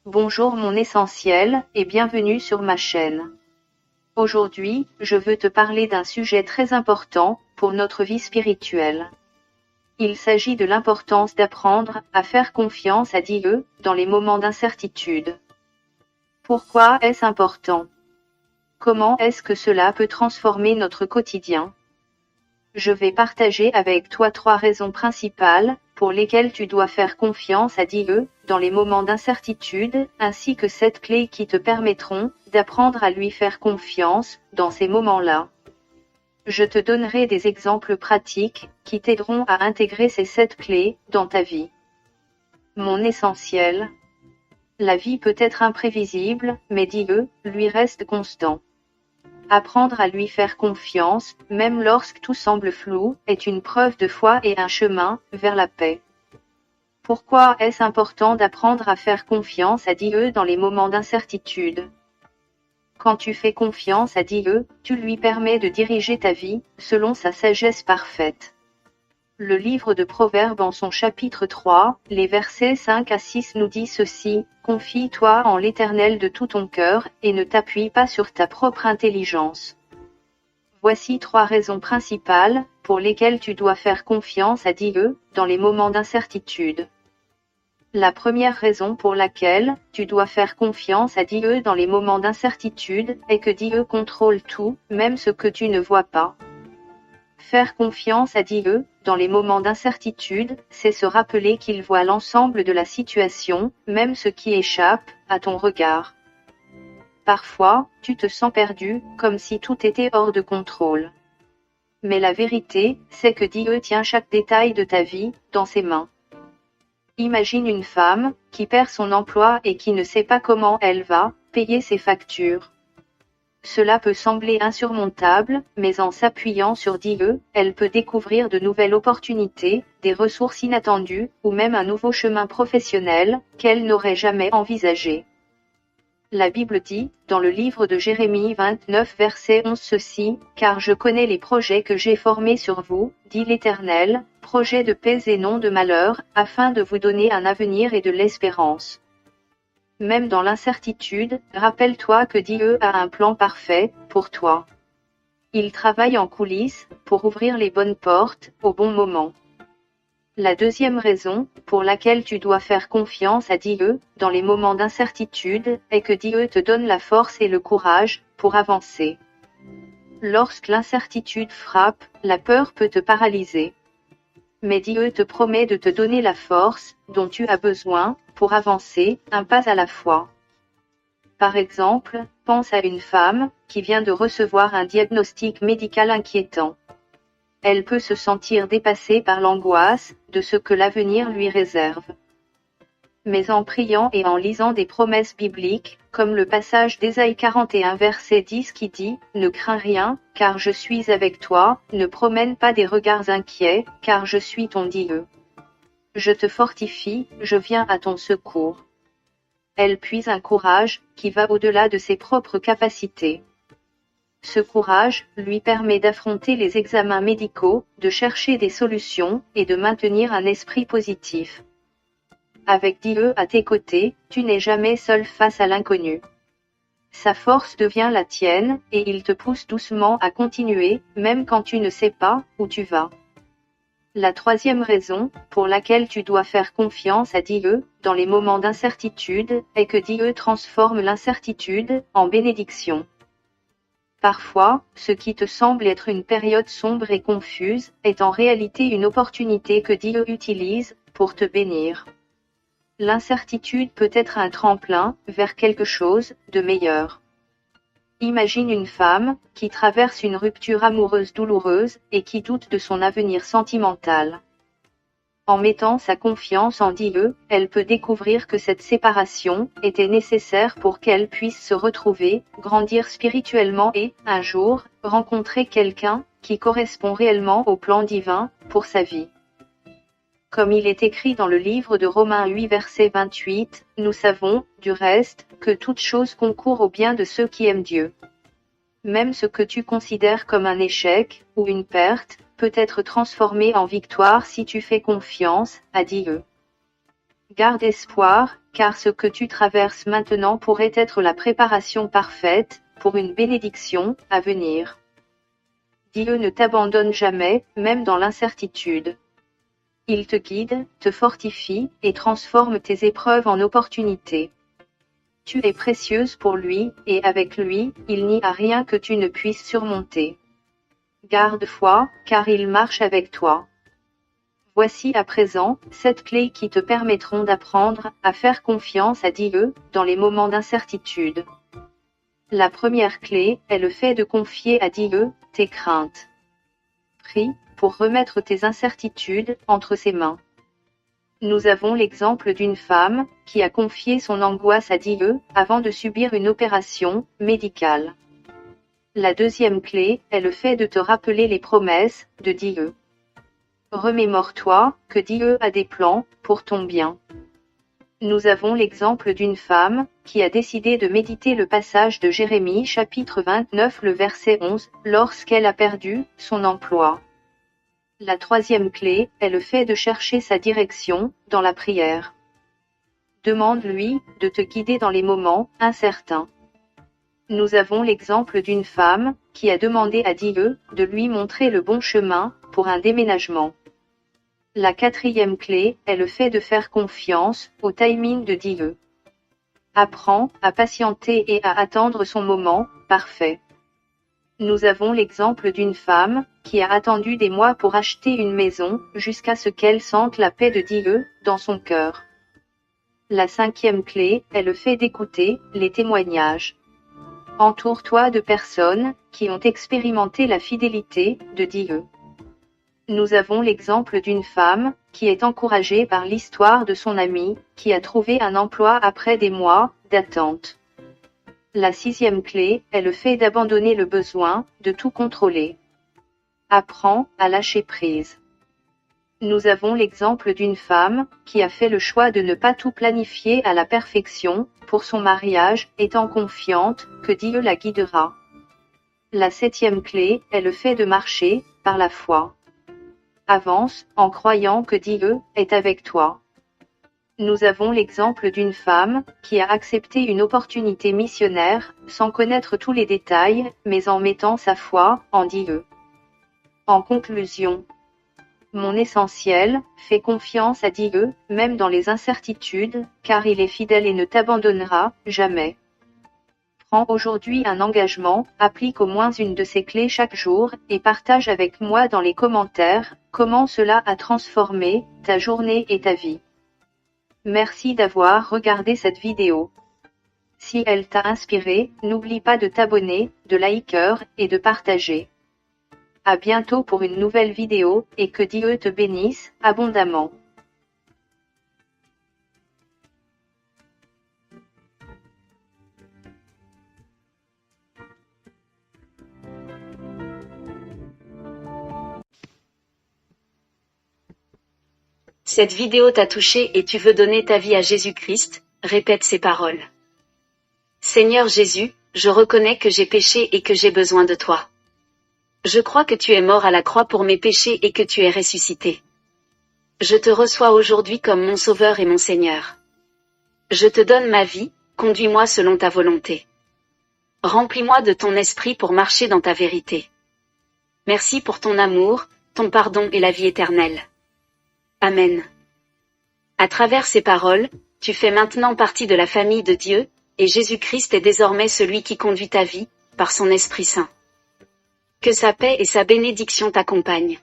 Bonjour mon essentiel, et bienvenue sur ma chaîne. Aujourd'hui, je veux te parler d'un sujet très important, pour notre vie spirituelle. Il s'agit de l'importance d'apprendre à faire confiance à Dieu, dans les moments d'incertitude. Pourquoi est-ce important? Comment est-ce que cela peut transformer notre quotidien? Je vais partager avec toi 3 raisons principales, pour lesquelles tu dois faire confiance à Dieu, dans les moments d'incertitude, ainsi que 7 clés qui te permettront d'apprendre à lui faire confiance, dans ces moments-là. Je te donnerai des exemples pratiques, qui t'aideront à intégrer ces 7 clés, dans ta vie. Mon essentiel. La vie peut être imprévisible, mais Dieu, lui reste constant. Apprendre à lui faire confiance, même lorsque tout semble flou, est une preuve de foi et un chemin vers la paix. Pourquoi est-ce important d'apprendre à faire confiance à Dieu dans les moments d'incertitude? Quand tu fais confiance à Dieu, tu lui permets de diriger ta vie, selon sa sagesse parfaite. Le livre de Proverbes en son chapitre 3, les versets 5 à 6 nous dit ceci: « Confie-toi en l'Éternel de tout ton cœur, et ne t'appuie pas sur ta propre intelligence. » Voici 3 raisons principales, pour lesquelles tu dois faire confiance à Dieu, dans les moments d'incertitude. La première raison pour laquelle tu dois faire confiance à Dieu dans les moments d'incertitude est que Dieu contrôle tout, même ce que tu ne vois pas. Faire confiance à Dieu, dans les moments d'incertitude, c'est se rappeler qu'il voit l'ensemble de la situation, même ce qui échappe à ton regard. Parfois, tu te sens perdu, comme si tout était hors de contrôle. Mais la vérité, c'est que Dieu tient chaque détail de ta vie, dans ses mains. Imagine une femme, qui perd son emploi et qui ne sait pas comment elle va payer ses factures. Cela peut sembler insurmontable, mais en s'appuyant sur Dieu, elle peut découvrir de nouvelles opportunités, des ressources inattendues, ou même un nouveau chemin professionnel, qu'elle n'aurait jamais envisagé. La Bible dit, dans le livre de Jérémie 29 verset 11 ceci: « Car je connais les projets que j'ai formés sur vous, dit l'Éternel, projets de paix et non de malheur, afin de vous donner un avenir et de l'espérance. » Même dans l'incertitude, rappelle-toi que Dieu a un plan parfait pour toi. Il travaille en coulisses pour ouvrir les bonnes portes au bon moment. La deuxième raison pour laquelle tu dois faire confiance à Dieu dans les moments d'incertitude est que Dieu te donne la force et le courage pour avancer. Lorsque l'incertitude frappe, la peur peut te paralyser. Mais Dieu te promet de te donner la force dont tu as besoin pour avancer, un pas à la fois. Par exemple, pense à une femme qui vient de recevoir un diagnostic médical inquiétant. Elle peut se sentir dépassée par l'angoisse de ce que l'avenir lui réserve. Mais en priant et en lisant des promesses bibliques, comme le passage d'Ésaïe 41 verset 10 qui dit « Ne crains rien, car je suis avec toi, ne promène pas des regards inquiets, car je suis ton Dieu. Je te fortifie, je viens à ton secours. » Elle puise un courage qui va au-delà de ses propres capacités. Ce courage lui permet d'affronter les examens médicaux, de chercher des solutions et de maintenir un esprit positif. Avec Dieu à tes côtés, tu n'es jamais seul face à l'inconnu. Sa force devient la tienne, et il te pousse doucement à continuer, même quand tu ne sais pas où tu vas. La troisième raison pour laquelle tu dois faire confiance à Dieu dans les moments d'incertitude est que Dieu transforme l'incertitude en bénédiction. Parfois, ce qui te semble être une période sombre et confuse est en réalité une opportunité que Dieu utilise pour te bénir. L'incertitude peut être un tremplin vers quelque chose de meilleur. Imagine une femme qui traverse une rupture amoureuse douloureuse et qui doute de son avenir sentimental. En mettant sa confiance en Dieu, elle peut découvrir que cette séparation était nécessaire pour qu'elle puisse se retrouver, grandir spirituellement et, un jour, rencontrer quelqu'un qui correspond réellement au plan divin pour sa vie. Comme il est écrit dans le livre de Romains 8 verset 28, nous savons, du reste, que toute chose concourt au bien de ceux qui aiment Dieu. Même ce que tu considères comme un échec, ou une perte, peut être transformé en victoire si tu fais confiance à Dieu. Garde espoir, car ce que tu traverses maintenant pourrait être la préparation parfaite pour une bénédiction à venir. Dieu ne t'abandonne jamais, même dans l'incertitude. Il te guide, te fortifie, et transforme tes épreuves en opportunités. Tu es précieuse pour lui, et avec lui, il n'y a rien que tu ne puisses surmonter. Garde foi, car il marche avec toi. Voici à présent 7 clés qui te permettront d'apprendre à faire confiance à Dieu dans les moments d'incertitude. La première clé est le fait de confier à Dieu tes craintes. Prie pour remettre tes incertitudes entre ses mains. Nous avons l'exemple d'une femme qui a confié son angoisse à Dieu avant de subir une opération médicale. La deuxième clé est le fait de te rappeler les promesses de Dieu. Remémore-toi que Dieu a des plans pour ton bien. Nous avons l'exemple d'une femme qui a décidé de méditer le passage de Jérémie chapitre 29 le verset 11 lorsqu'elle a perdu son emploi. La troisième clé est le fait de chercher sa direction dans la prière. Demande-lui de te guider dans les moments incertains. Nous avons l'exemple d'une femme qui a demandé à Dieu de lui montrer le bon chemin pour un déménagement. La quatrième clé est le fait de faire confiance au timing de Dieu. Apprends à patienter et à attendre son moment parfait. Nous avons l'exemple d'une femme qui a attendu des mois pour acheter une maison jusqu'à ce qu'elle sente la paix de Dieu dans son cœur. La cinquième clé est le fait d'écouter les témoignages. Entoure-toi de personnes qui ont expérimenté la fidélité de Dieu. Nous avons l'exemple d'une femme qui est encouragée par l'histoire de son amie qui a trouvé un emploi après des mois d'attente. La sixième clé est le fait d'abandonner le besoin de tout contrôler. Apprends à lâcher prise. Nous avons l'exemple d'une femme qui a fait le choix de ne pas tout planifier à la perfection pour son mariage, étant confiante que Dieu la guidera. La septième clé est le fait de marcher par la foi. Avance en croyant que Dieu est avec toi. Nous avons l'exemple d'une femme qui a accepté une opportunité missionnaire sans connaître tous les détails, mais en mettant sa foi en Dieu. En conclusion, mon essentiel, fais confiance à Dieu, même dans les incertitudes, car il est fidèle et ne t'abandonnera jamais. Prends aujourd'hui un engagement, applique au moins une de ces clés chaque jour, et partage avec moi dans les commentaires comment cela a transformé ta journée et ta vie. Merci d'avoir regardé cette vidéo. Si elle t'a inspiré, n'oublie pas de t'abonner, de liker et de partager. À bientôt pour une nouvelle vidéo, et que Dieu te bénisse abondamment. Cette vidéo t'a touché et tu veux donner ta vie à Jésus-Christ, répète ces paroles. Seigneur Jésus, je reconnais que j'ai péché et que j'ai besoin de toi. Je crois que tu es mort à la croix pour mes péchés et que tu es ressuscité. Je te reçois aujourd'hui comme mon Sauveur et mon Seigneur. Je te donne ma vie, conduis-moi selon ta volonté. Remplis-moi de ton esprit pour marcher dans ta vérité. Merci pour ton amour, ton pardon et la vie éternelle. Amen. À travers ces paroles, tu fais maintenant partie de la famille de Dieu, et Jésus-Christ est désormais celui qui conduit ta vie, par son Esprit Saint. Que sa paix et sa bénédiction t'accompagnent.